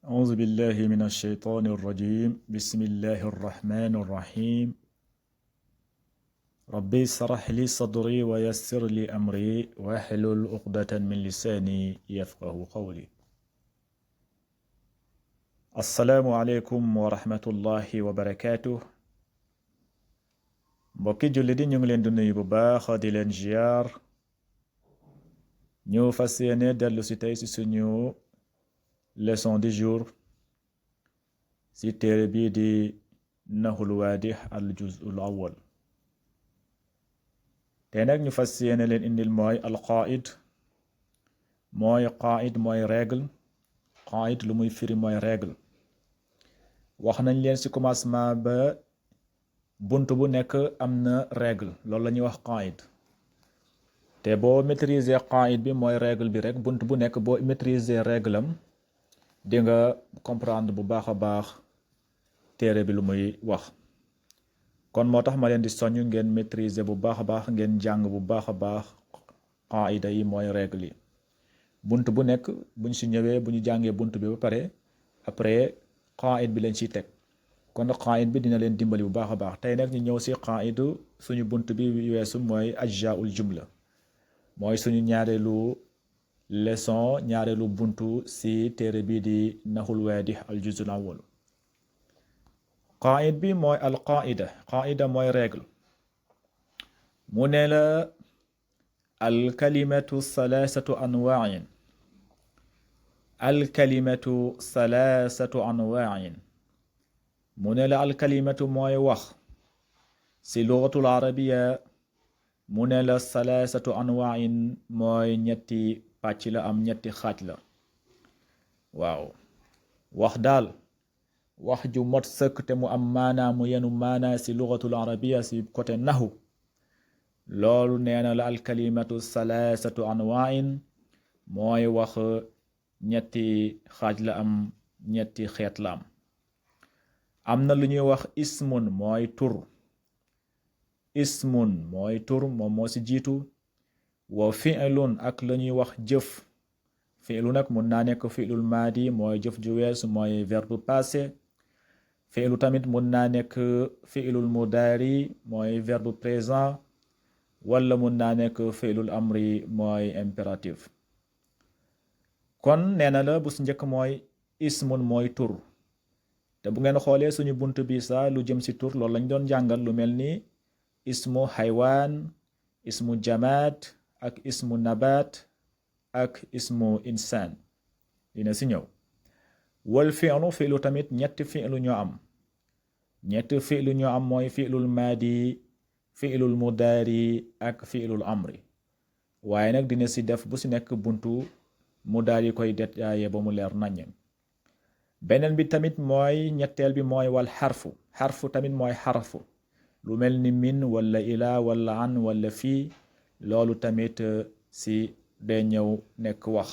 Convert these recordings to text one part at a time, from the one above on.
أعوذ بالله من الشيطان الرجيم بسم الله الرحمن الرحيم ربي اشرح لي صدري ويسر لي أمري واحلل عقدة من لساني يفقه قولي السلام عليكم ورحمة الله وبركاته mbokki julli di ñu ngi leen di nuyu bu baax di leen ziar ñu fas yéene dellu si tey si suñu leçon du jour si téere bii di nahul waadih al juz'ul awwal te nag ñu fas yéene leen indil mooy al qaid mooy règle qaid lu muy firi mooy règle wax nañ leen ci commencement ba bunt bu nekk am na règle loolu la ñuy wax qaid te boo maîtriser qaid bi mooy règle bi rek bunt bu nekk boo maîtriser règle am di nga comprendre bu baax a baax téere bi lu muy wax kon moo tax ma leen di soññ ngeen maîtriser bu baax a baax ngeen jàng bu baax a baax qaida yi mooy règle yi bunt bu nekk buñ si ñëwee bu ñu jàngee bunt bi ba pare après qaid bi leen ciy teg kon qaid bi dina leen dimbali bu baax a baax tey nag ñu ñëw si qaidu suñu bunt bi weesu mooy ajjaul jumla mooy suñu ñaareelu leçon ñaareelu buntu si téere bii di nahul waadih al juz'ul awwal qaid bi mooy al qaida mooy règle mu ne la al kalimatu salaasatu anwa'in al kalimatu salaasatu anwa'in mu ne la al kalimatu mooy wax si lugatul arabiya mu ne la salaasatu anwa'in mooy ñetti pàcc la am ñetti xaaj la waaw wax daal wax ju mot sëkk te mu am maanaa mu yenu maanaa si lugatul arabiya si côté nahu loolu nee na la alkalimatu salaasatu anwa'in mooy wax ñetti xaaj la am ñetti xeet la am na lu ñuy wax ismun mooy tur ismun mooy tur moom moo si jiitu wa fi'lun ak la ñuy wax jëf fi'lu nag mun naa nekk fi'lul maadi mooy jëf ju weesu mooy verbe passé fi'lu tamit mun naa nekk fi'lul mudaari mooy verbe présent wala mun naa nekk fi'lul amri mooy impératif kon nee na la bu si njëkk mooy ismun mooy tur te bu ngeen xoolee suñu bunt bi sax lu jëm si tur loolu lañ doon jàngal lu mel ni ismu xaywaan ismu jamaat ak ismu nabaat ak ismu insaan dina si ñëw wal fi'lu tamit ñetti fi'lu ñoo am mooy fi'lul maadi fi'lul mudaari ak fi'lul amri waaye nag dina si def bu si nekk buntu mu daal di koy détaillé ba mu leer naññ beneen bi tamit mooy ñetteel bi mooy wal xarfu tamit mooy xarfu lu mel ni min wala ila wala an wala fii loolu tamit si day ñëw nekk wax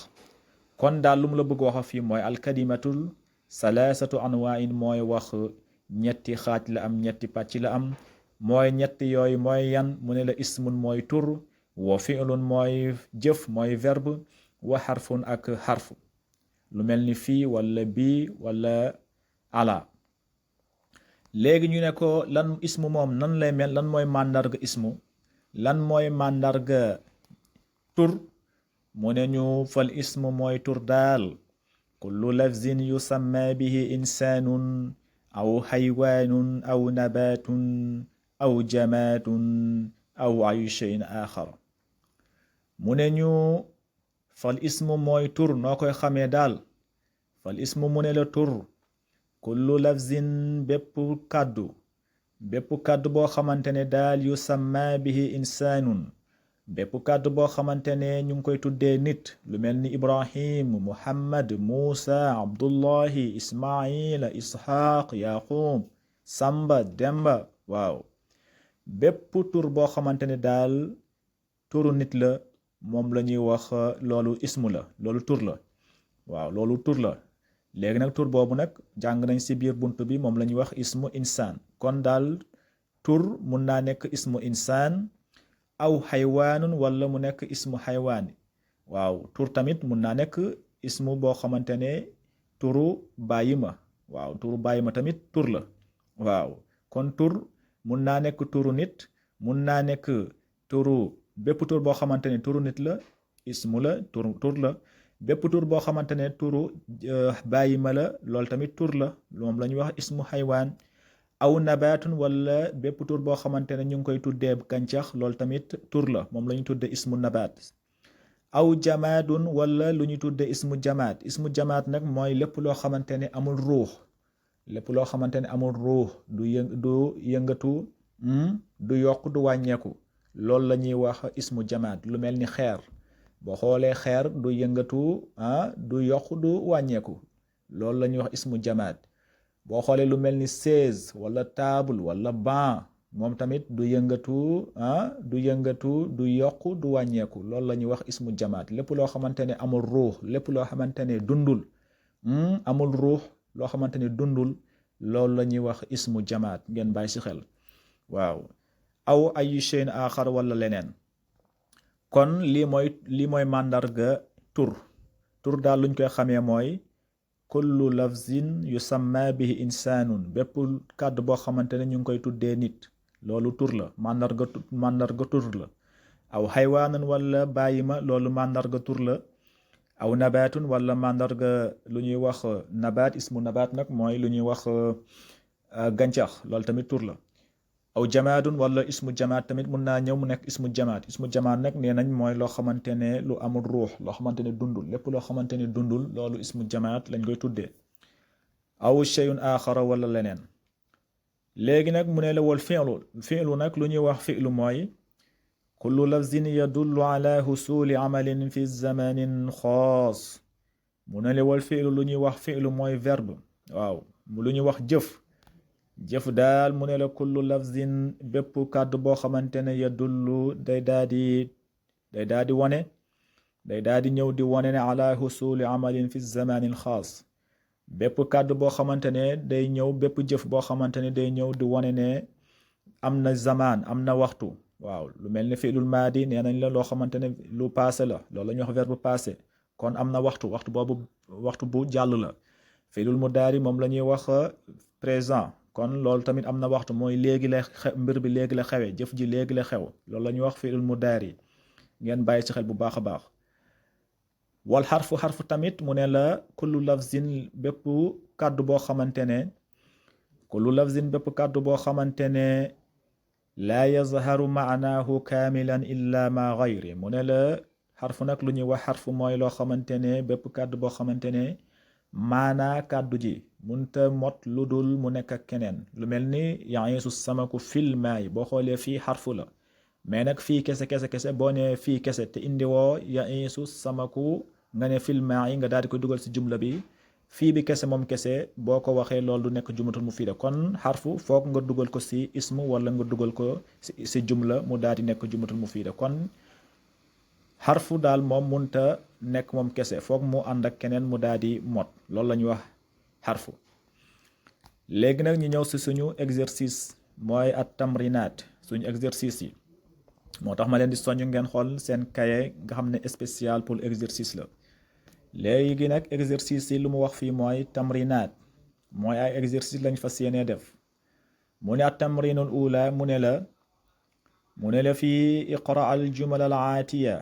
kon daal lu mu la bëgg wax fii mooy alkalimatul salaasatu anwa'in mooy wax ñetti xaaj la am ñetti pàcc la am mooy ñetti yooyu mooy yan mu ne la ismun mooy tur wa fi'lun mooy jëf mooy verbe wa xarfun ak xarfu lu mel ni fii wala bii wala ala léegi ñu ne ko lan ismu moom nan lay mel lan mooy màndarga ismu lan mooy màndarga tur mu ne ñu fal ismu mooy tur daal kullu lafzin yusamma bihi insanun aw xaywaanun aw nabaatun aw jamaatun aw ay shay'in axar mu ne ñu fal ismu mooy tur noo koy xamee daal fal ismu mu ne la tur kullu lafzin bépp kàddu boo xamante ne daal yusamma bihi insanun bépp kàddu boo xamante ne ñu ngi koy tuddee nit lu mel ni ibrahim muhammad muusa abdullahi ismaila ishaq yaqub samba demba waaw bépp tur boo xamante ne daal turu nit la moom la ñuy wax loolu ismu la loolu tur la waaw loolu tur la léegi nag tur boobu nag jàng nañ ci biir bunt bi moom la ñuy wax ismu insaan kon daal tur mun naa nekk ismu insaan aw xaywaanun wala mu nekk ismu xaywaani waaw tur tamit mun naa nekk ismu boo xamante ne turu bàyyi ma waaw turu bàyyi ma tamit tur la waaw kon tur mun naa nekk turu nit mun naa nekk turu bépp tur boo xamante ne turu nit la ismu la tur la bépp tur boo xamante ne turu bàyyi ma la loolu tamit tur la moom la ñuy wax ismu xaywaan aw nabaatun wala bépp tur boo xamante ne ñu ngi koy tuddee gàncax loolu tamit tur la moom la ñu tuddee ismu nabaat aw jamaadun wala lu ñu tuddee ismu jamaat nag mooy lépp loo xamante ne amul ruux lépp loo xamante ne amul ruux du yëngatu du yokk du wàññeeku loolu la ñuy wax ismu jamaat lu mel ni xeer boo xoolee xeer du yëngatu du yokk du wàññeeku loolu la ñuy wax ismu jamaat boo xoolee lu mel ni chaise wala table wala banc moom tamit du yëngatu du yokk du wàññeeku loolu la ñuy wax ismu jamaat lépp loo xamante ne amul ruux lépp loo xamante ne dundul amul ruux loo xamante ne dundul loolu la ñuy wax ismu jamaat ngeen bàyyi ci xel waaw aw ayu shay'in axar wala leneen kon lii mooy màndarga tur daal luñ koy xamee mooy kullu lafzin yusamma bihi insanun bépp kàddu boo xamante ne ñu ngi koy tuddee nit loolu tur la màndarga tur la aw xaywaanan wala bàyyi ma loolu màndarga tur la aw nabaatun wala màndarga lu ñuy wax nabaat ismu nabaat nag mooy lu ñuy wax gàncax loolu tamit tur la aw jamaadun wala ismu jamaat tamit mun naa ñëw mu nekk ismu jamaat nag nee nañ mooy loo xamante ne lu amul ruux loo xamante ne dundul lépp loo xamante ne dundul loolu ismu jamaat lañ koy tuddee aw shay'un axara wala leneen léegi nag mu ne la wal fi'lu nag lu ñuy wax fi'lu mooy kullu lafzin yadullu ala husuli amalin fi zamanin xaas mu ne la wal fi'lu lu ñuy wax fi'lu mooy verbe waaw lu ñuy wax jëf daal mu ne la kullu lafzin bépp kàddu boo xamante ne yadullu day daa di wane day daa di ñëw di wane ne ala husuli amalin fi zamanin xaas bépp kàddu boo xamante ne day ñëw bépp jëf boo xamante ne day ñëw di wane ne am na zamaan am na waxtu waaw lu mel ni fi'lul maadi nee nañ la loo xamante ne lu passé la loolu la ñuy wax verbe passé kon am na waxtu boobu waxtu bu jàll la fi'lul mudaari moom la ñuy wax présent kon loolu tamit am na waxtu mooy léegi la mbir bi léegi la xewe jëf ji léegi la xew loolu la ñuy wax fi'lul mudaari ngeen bàyyi ci xel bu baax a baax wal xarfu tamit mu ne la kullu lafzin bépp kàddu boo xamante ne laa yazharu maanaahu kaamilan illa ma gayri mu ne la xarfu nag lu ñuy wax xarfu mooy loo xamante ne bépp kàddu boo xamante ne maanaa kàddu ji munta mot lu dul mu nekk ak keneen lu mel ni ya'isu samaku fil maa'i boo xoolee fii xarfu la mais nag fii kese boo ne fii kese te indiwoo ya'isu samaku nga ne fil maa'i nga daal di ko dugal ci jumla bi fii bi kese moom kese boo ko waxee loolu du nekk jumlatul mufiida kon xarfu foog nga dugal ko ci ismu wala nga dugal ko ci jumla mu daal di nekk jumlatul mufiida kon xarfu daal moom munta nekk moom kese foog mu ànd ak keneen mu daal di mot loolu la ñuy wax xarfu léegi nag ñu ñëw ci suñu exercice mooy at tamrinaat suñu exercice yi moo tax ma leen di soññ ngeen xool seen cahier nga xam ne spécial pour exercice la léegi nag exercice yi lu mu wax fii mooy tamrinaat mooy ay exercice lañ fas yéenee def mu ne at tamrinul ula mu ne la fii iqra al jumal al aatiya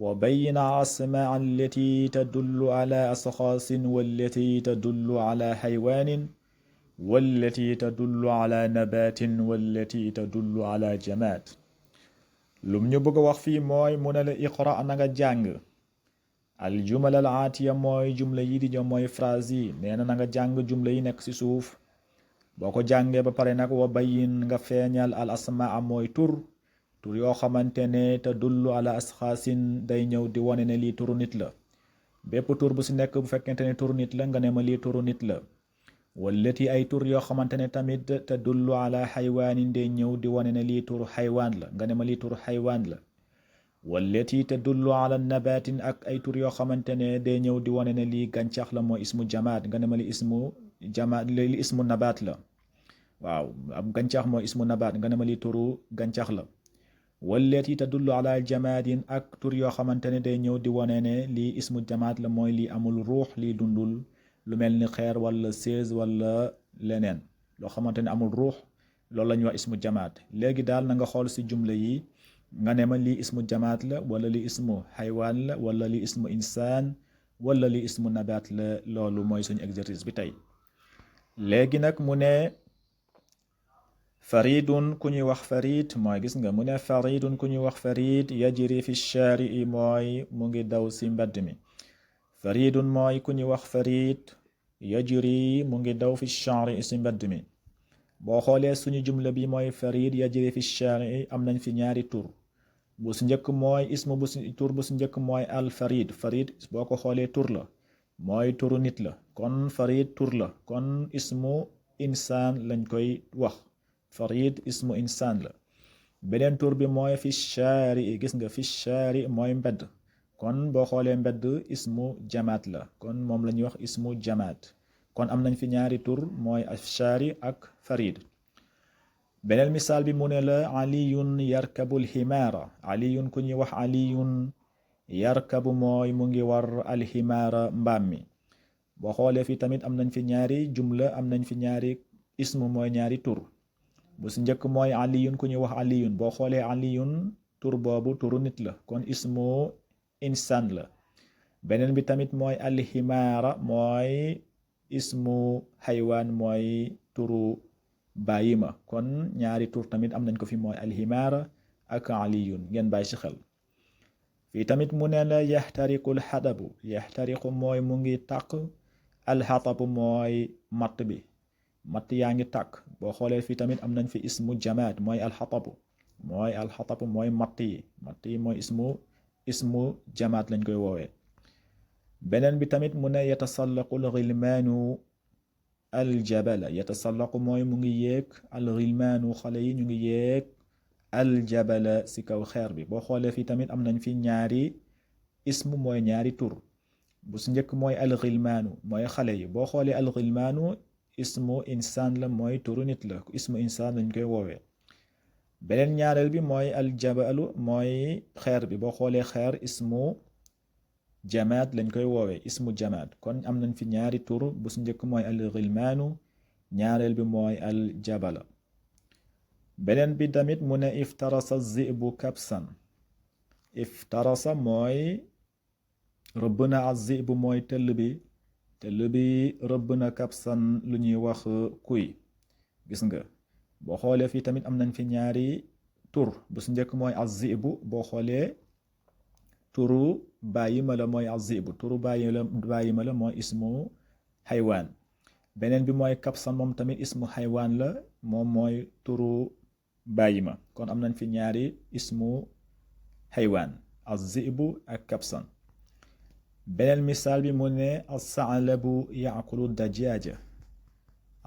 wa bayyin asmaa allati tadullu ala asxaasin wallati tadullu ala xaywaanin wallati tadullu ala nabaatin wallati tadullu ala jamaad lum ñu bëgg a wax fii mooy mu ne la iqra na nga jàng al jumal al aatiya mooy jumla yi di ñëw mooy phrase yi nee na nga jàng jumla yi nekk ci suuf boo ko jàngee ba pare nag wa bayyin nga feeñal al asmaa mooy tur yoo xamante ne te dullu ala asxaasin day ñëw di wane ne lii turu nit la bépp tur bu ci nekk bu fekkente ne turu nit la nga ne ma lii turu nit la wallati ay tur yoo xamante ne tamit te dullu ala xaywaanin day ñëw di wane ne lii turu xaywaan la nga ne ma lii turu xaywaan la wallati te dullu ala nabaatin ak ay tur yoo xamante ne day ñëw di wane ne lii gàncax la mooy ismu jamaat nga ne ma li ismu nabaat la waaw ab gàncax mooy ismu nabaat nga ne ma lii turu gàncax la wallati tadullu ala jamaadin ak tur yoo xamante ne day ñëw di wane ne lii ismu jamaat la mooy lii amul ruux lii dundul lu mel ni xeer wala sées wala leneen loo xamante ne amul ruux loolu la ñuy wax ismu jamaat. léegi daal na nga xool si jumla yi nga ne ma lii ismu jamaat la wala lii ismu xaywaan la wala lii ismu insaan wala lii ismu nabaat la. loolu mooy suñu exercice bi tey. léegi nag mu ne faridun ku ñuy wax farid mooy gis nga mu ne faridun ku ñuy wax farid yajri fi shaari'i mooy mu ngi daw si mbedd mi. faridun mooy ku ñuy wax farid yajri mu ngi daw fi shaari'i si mbedd mi. boo xoolee suñu jumla bi mooy farid yajri fi shaari'i am nañ fi ñaari tur. bu si njëkk mooy ismu bu si tur bu si njëkk mooy al farid. farid boo ko xoolee tur la mooy turu nit la kon farid tur la kon ismu insaan lañ koy wax. farid ismu insaan la. beneen tur bi mooy fi shaari gis nga fi shaari mooy mbedd kon boo xoolee mbedd ismu jamaat la kon moom la ñuy wax ismu jamaat. kon am nañ fi ñaari tur mooy shaari ak farid. beneen misaal bi mu ne la aliyun yarkabul himaara. aliyun ku ñuy wax aliyun yarkabu mooy mu ngi war alhimaara mbaam mi. boo xoolee fi tamit am nañ fi ñaari jumla am nañ fi ñaari ismu mooy ñaari tur. bu si njëkk mooy aliyun ku ñuy wax aliyun boo xoolee aliyun tur boobu turu nit la kon ismu insaan la. beneen bi tamit mooy alhimaara mooy ismu xaywaan mooy turu bàyyima kon ñaari tur tamit am nañ ko fi mooy alhimaara ak aliyun ngeen bàyyi si xel. fii tamit mu ne la yaxtariqu alxadabu. yaxtariqu mooy mu ngi tàq. alxatabu mooy matt bi matt yaa ngi tàkk. boo xoolee fii tamit am nañ fi ismu jamaat mooy alxatabu mooy matt yi mooy ismu jamaat lañ koy woowee. beneen bi tamit mu ne yatasallaqu alxilmaanu aljabala. yatasallaqu mooy mu ngi yéeg alxilmaanu xale yi ñu ngi yéeg aljabala si kaw xeer bi. boo xoolee fii tamit am nañ fi ñaari ismu mooy ñaari tur. bu si njëkk mooy alxilmaanu mooy xale yi. boo xoolee alxilmaanu ismu insaan la mooy turu nit la ismu insaan lañ koy woowee. beneen ñaareel bi mooy aljabalu mooy xeer bi. boo xoolee xeer ismu jamaat lañ koy woowee ismu jamaat kon am nañ fi ñaari tur bu si njëkk mooy alxilmaanu ñaareel bi mooy aljabala. beneen bi tamit mu ne iftarasa zibu kabsan. iftarasa mooy rëbb na az-zibu mooy tëll bi rëbb na kabsan lu ñuy wax kuy. gis nga boo xoolee fii tamit am nañ fi ñaari tur bu si njëkk mooy az-zibu boo xoolee turu bàyyima la mooy az-zibu turu bàyyima la mooy ismu xaywaan. beneen bi mooy kabsan moom tamit ismu xaywaan la moom mooy turu bàyyima kon am nañ fi ñaari ismu xaywaan az-zibu ak kabsan. beneen misaal bi mu ne as-sa'labu yaakulu dajaaja.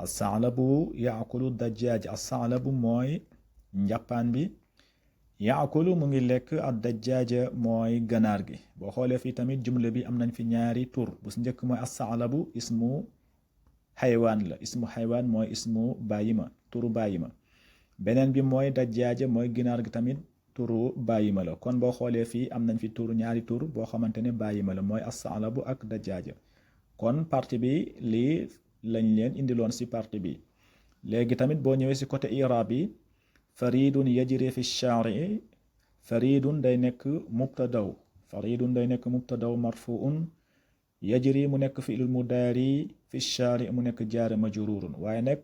as-sa'labu yaakulu dajaaja. as-sa'labu mooy njàppaan bi. yaakulu mu ngi lekk ad dajaaja mooy ganaar gi. boo xoolee fii tamit jumla bi am nañ fi ñaari tur bu si njëkk mooy as-sa'labu ismu xaywaan la ismu xaywaan mooy ismu bàyyima turu bàyyima. beneen bi mooy dajaaja mooy ginaar gi tamit turu bàyyima la kon boo xoolee fii am nañ fi tur ñaari tur boo xamante ne bàyyima la mooy as-sa'labu ak dajaaja. kon partie bi lii lañ leen indiloon si partie bi. léegi tamit boo ñëwee si côté i'raab bi faridun yajri fi shaari'i. faridun day nekk mubtadaw marfuun. yajri mu nekk fi'lul mudaari fi shaari'i mu nekk jaari majruurun waaye nag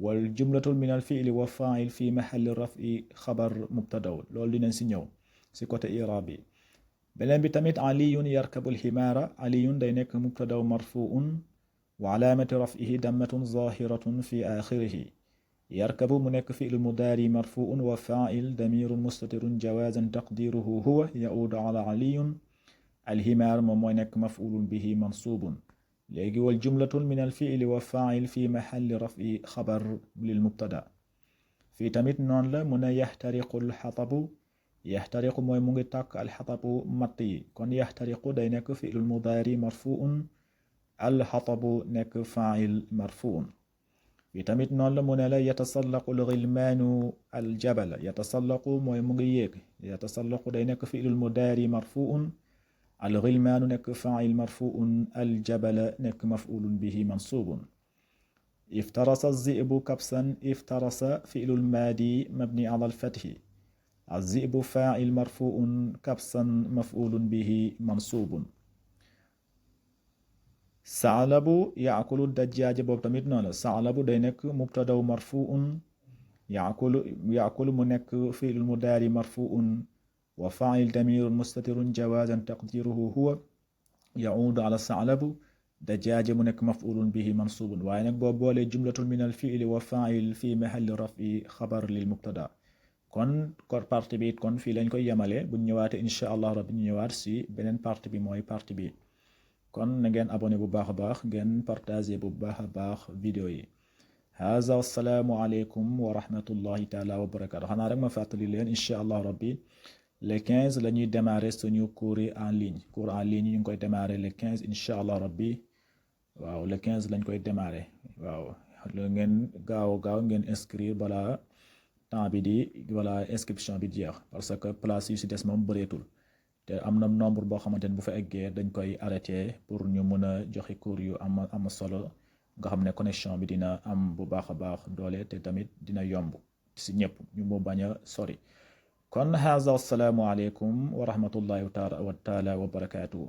wal jumlatul min al fi'li wa fa'il fi mahalli raf'i xabar mubtadaw loolu dinañ si ñëw si côté i'raab bi. beneen bi tamit aliyun yarkabul himaara. aliyun day nekk mubtadaw marfuun wa alaamati raf'ihi dammatun zahiratun fi aaxirihi. yarkabu mu nekk fi'lul mudaari marfuun wa fa'il damirun mustatirun jawaazan taqdiruhu huwa ya'uudu ala aliyun. alhimaar moom mooy nekk maf'ulun bihi mansuubun. léegi wal jumlatun min al fi'li wa fa'il fi mahalli raf'i xabar lil mubtada. fii tamit noonu la mu ne yaxtariqu alxatabu. yaxtariqu mooy mu ngi tàkk alxatabu matt yi kon yaxtariqu day nekk fi'lul mudaari marfuun alxatabu nekk fa'il marfuun. fii tamit noonu la mu ne la yatasallaqu alxilmaanu aljabala. yatasallaqu mooy mu ngi yéeg. yatasallaqu day nekk fi'lul mudaari marfuun الغلمان نك فاعل مرفوع الجبل نك مفعول به منصوب افترس الذئب كبسا افترس فعل الماضي مبني على الفتح الذئب فاعل مرفوع كبسا مفعول به منصوب ثعلب يأكل الدجاج بوب تاميت نون ثعلب day nekk مبتدا مرفوع يأكل mu nekk فعل المضارع مرفوع وفاعل ضمير مستتر جوازا تقديره هو يعود على الثعلب دجاج mu nekk مفعول به منصوب waaye nag boo boolee جملة من الفعل وفاعل في محل رفع خبر للمبتدا kon partie bi kon fii lañ koy yemale bu ñëwaatee insha allah rabbi ñu ñëwaat si beneen partie bi mooy partie bi kon na ngeen abonné bu baax a baax ngeen partagé bu baax a baax vidéo yi haza wassalaamu aleykum wa rahmatullahi taala wa barakatu xanaa rek ma fàttali leen insha allah rabbi le 15 la ñuy démarrer suñu cours en ligne ñu ngi koy démarrer le 15 insha allah rabbi waaw le 15 lañ koy démarrer waaw ngeen gaaw ngeen inscrire balaa temps bi di wala inscription bi jeex parce que place yu si des moom bëreetul te am na nombre boo xamante ne bu fa eggee dañ koy arrêté pour ñu mën a joxe cours yu am solo nga xam ne connexion bi dina am bu baax a baax doole te tamit dina yomb si ñëpp ñu mu bañ a sori kon haza assalaamu aleykum wa rahmatullahi taala wa barakatuhu